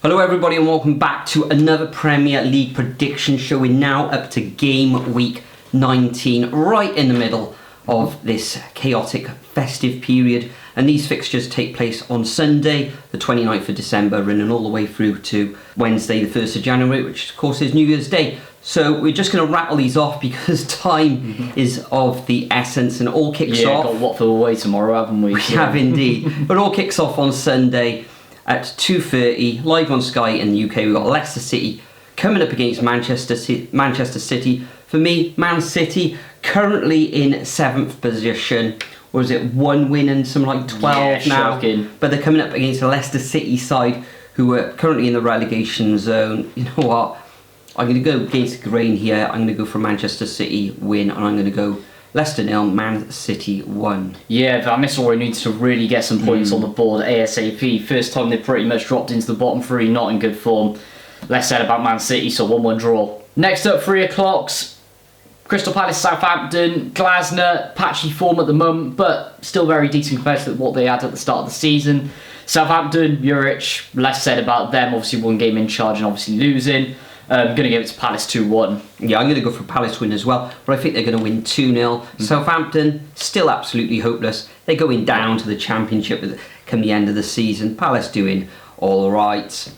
Hello everybody and welcome back to another Premier League prediction show. We're now up to game week 19, right in the middle of this chaotic festive period, and these fixtures take place on Sunday the 29th of December, running all the way through to Wednesday the 1st of January, which of course is New Year's Day. So we're just going to rattle these off because time is of the essence, and it all kicks off. Got Watford away tomorrow, haven't we? We have indeed. But it all kicks off on Sunday at 2:30, live on Sky in the UK. We've got Leicester City coming up against Manchester City. For me, Man City currently in 7th position. Or is it one win and something like 12 now? Shocking. But they're coming up against a Leicester City side who are currently in the relegation zone. You know what? I'm going to go against the grain here. I'm going to go for Manchester City win, and I'm going to go Leicester 0, Man City 1. Yeah, Van Nistelrooy needs to really get some points on the board ASAP. First time they've pretty much dropped into the bottom three, not in good form. Less said about Man City, so 1-1 draw. Next up, 3 o'clocks. Crystal Palace, Southampton. Glasner, patchy form at the moment, but still very decent compared to what they had at the start of the season. Southampton, Juric, less said about them. Obviously one game in charge and obviously losing. I'm going to give it to Palace 2-1. Yeah, I'm going to go for Palace win as well, but I think they're going to win 2-0. Southampton, still absolutely hopeless. They're going down to the Championship come the end of the season. Palace doing all right,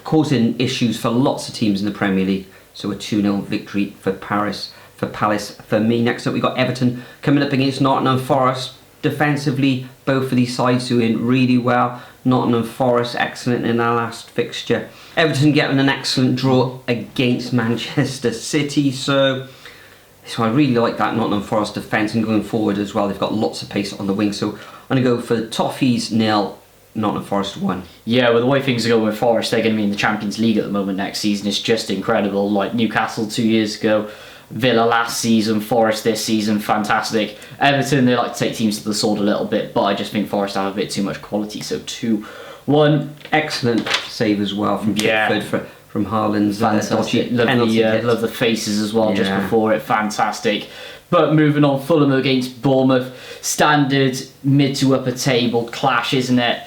causing issues for lots of teams in the Premier League. So a 2-0 victory for Palace. For me, next up we've got Everton coming up against Nottingham Forest. Defensively, both of these sides doing really well. Nottingham Forest excellent in their last fixture. Everton getting an excellent draw against Manchester City. So I really like that Nottingham Forest defence, and going forward as well, they've got lots of pace on the wing. So I'm going to go for Toffees 0, Nottingham Forest 1. Yeah, with the way things are going with Forest, they're going to be in the Champions League at the moment next season. It's just incredible. Like Newcastle 2 years ago, Villa last season, Forest this season, fantastic. Everton, they like to take teams to the sword a little bit, but I just think Forest have a bit too much quality, so 2-1. Excellent save as well from Pickford from Haaland's dodgy penalty hit. Love the faces as well just before it, fantastic. But moving on, Fulham against Bournemouth, standard mid to upper table clash, isn't it?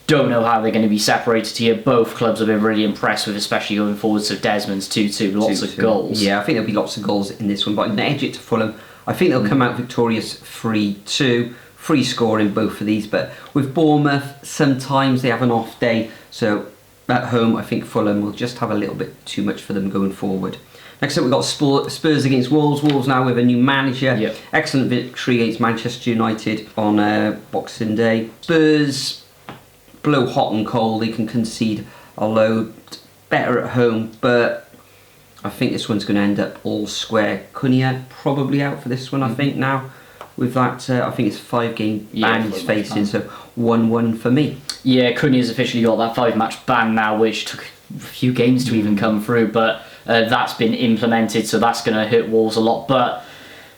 Don't know how they're going to be separated here. Both clubs have been really impressed with, especially going forward. So Desmond's 2-2, lots of goals. Yeah, I think there'll be lots of goals in this one, but I'm going to edge it to Fulham. I think they'll come out victorious 3-2. Free scoring both of these, but with Bournemouth, sometimes they have an off day. So at home, I think Fulham will just have a little bit too much for them going forward. Next up, we've got Spurs against Wolves. Wolves now with a new manager. Yep. Excellent victory against Manchester United on Boxing Day. Spurs blow hot and cold. They can concede a load. Better at home, but I think this one's going to end up all square. Cunha probably out for this one, I think, now. With that, I think it's a 5-game ban he's facing, so 1-1 for me. Yeah, Cunha's officially got that 5-match ban now, which took a few games to even come through, but that's been implemented, so that's going to hurt Wolves a lot. But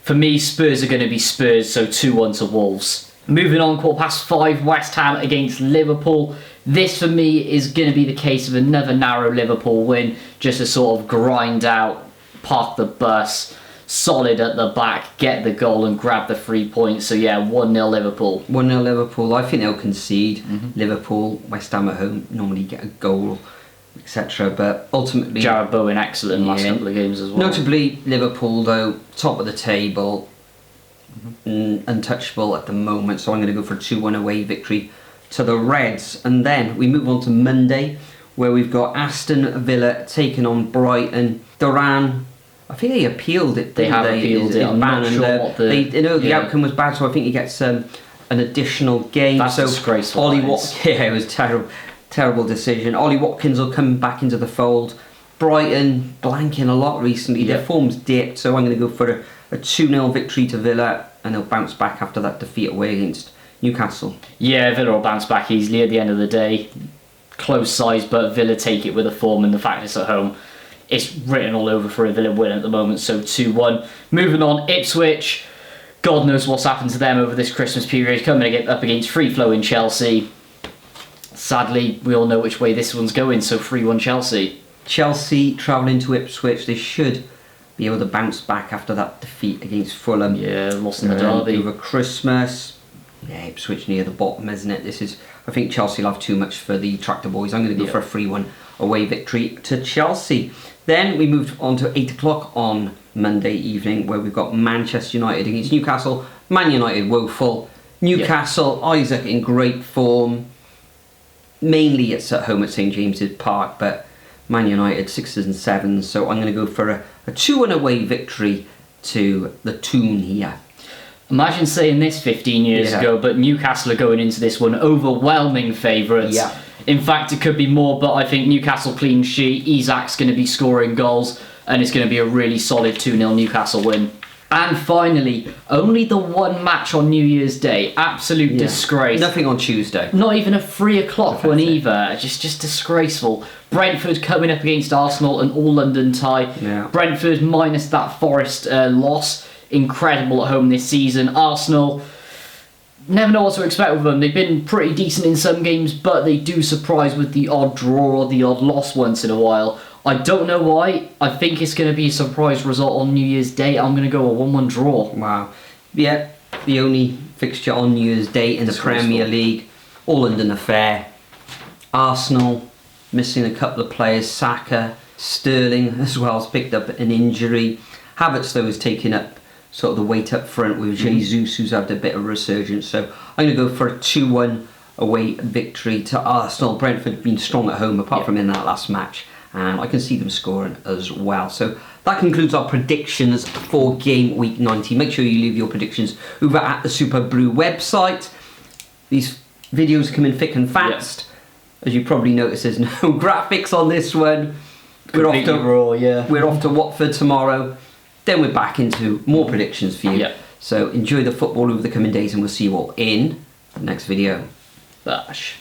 for me, Spurs are going to be Spurs, so 2-1 to Wolves. Moving on, 5:15, West Ham against Liverpool. This for me is going to be the case of another narrow Liverpool win, just to sort of grind out, park the bus, solid at the back, get the goal and grab the 3 points. So yeah, 1-0 Liverpool. 1-0 Liverpool. I think they'll concede. Liverpool, West Ham at home normally get a goal, etc. But ultimately, Jarrod Bowen excellent last couple of games as well. Notably, Liverpool though, top of the table, untouchable at the moment. So I'm going to go for a 2-1 away victory to the Reds. And then we move on to Monday, where we've got Aston Villa taking on Brighton. Duran, I think they appealed it. They have appealed it. I'm not sure what the outcome was bad, so I think he gets an additional game. That's disgraceful. Ollie it was terrible decision. Ollie Watkins will come back into the fold. Brighton blanking a lot recently. Their form's dipped, so I'm going to go for a 2-0 victory to Villa, and they'll bounce back after that defeat away against Newcastle. Yeah, Villa will bounce back easily at the end of the day. Close size, but Villa take it with a form, and the fact it's at home, it's written all over for a Villa win at the moment, so 2-1. Moving on, Ipswich. God knows what's happened to them over this Christmas period, coming up against free-flowing Chelsea. Sadly, we all know which way this one's going, so 3-1 Chelsea. Chelsea travelling to Ipswich. They should be able to bounce back after that defeat against Fulham. Yeah, lost in the derby over Christmas. Yeah, Ipswich near the bottom, isn't it? I think Chelsea will have too much for the Tractor Boys. I'm going to go for a 3-1 away victory to Chelsea. Then we moved on to 8 o'clock on Monday evening, where we've got Manchester United against Newcastle. Man United woeful. Newcastle, Isaac in great form. Mainly it's at home at St James's Park, but Man United 6s and 7s. So I'm going to go for a 2-1 away victory to the Toon here. Imagine saying this 15 years ago, but Newcastle are going into this one overwhelming favourites. Yeah. In fact, it could be more, but I think Newcastle clean sheet, Isak's going to be scoring goals, and it's going to be a really solid 2-0 Newcastle win. And finally, only the one match on New Year's Day. Absolute disgrace. Nothing on Tuesday. Not even a 3 o'clock one either. Just disgraceful. Brentford coming up against Arsenal, an all-London tie. Yeah. Brentford minus that Forest loss. Incredible at home this season. Arsenal, never know what to expect with them. They've been pretty decent in some games, but they do surprise with the odd draw or the odd loss once in a while. I don't know why. I think it's going to be a surprise result on New Year's Day. I'm going to go a 1-1 draw. Wow. Yeah, the only fixture on New Year's Day in the Premier League. All-London affair. Arsenal missing a couple of players. Saka, Sterling as well has picked up an injury. Havertz though is taking up sort of the weight up front with Jesus, who's had a bit of a resurgence. So I'm going to go for a 2-1 away victory to Arsenal. Brentford been strong at home apart from in that last match, and I can see them scoring as well. So that concludes our predictions for game week 90. Make sure you leave your predictions over at the Superbru website. These videos come in thick and fast. As you probably noticed, there's no graphics on this one. We're off to Watford tomorrow. Then we're back into more predictions for you. So enjoy the football over the coming days, and we'll see you all in the next video. Bash.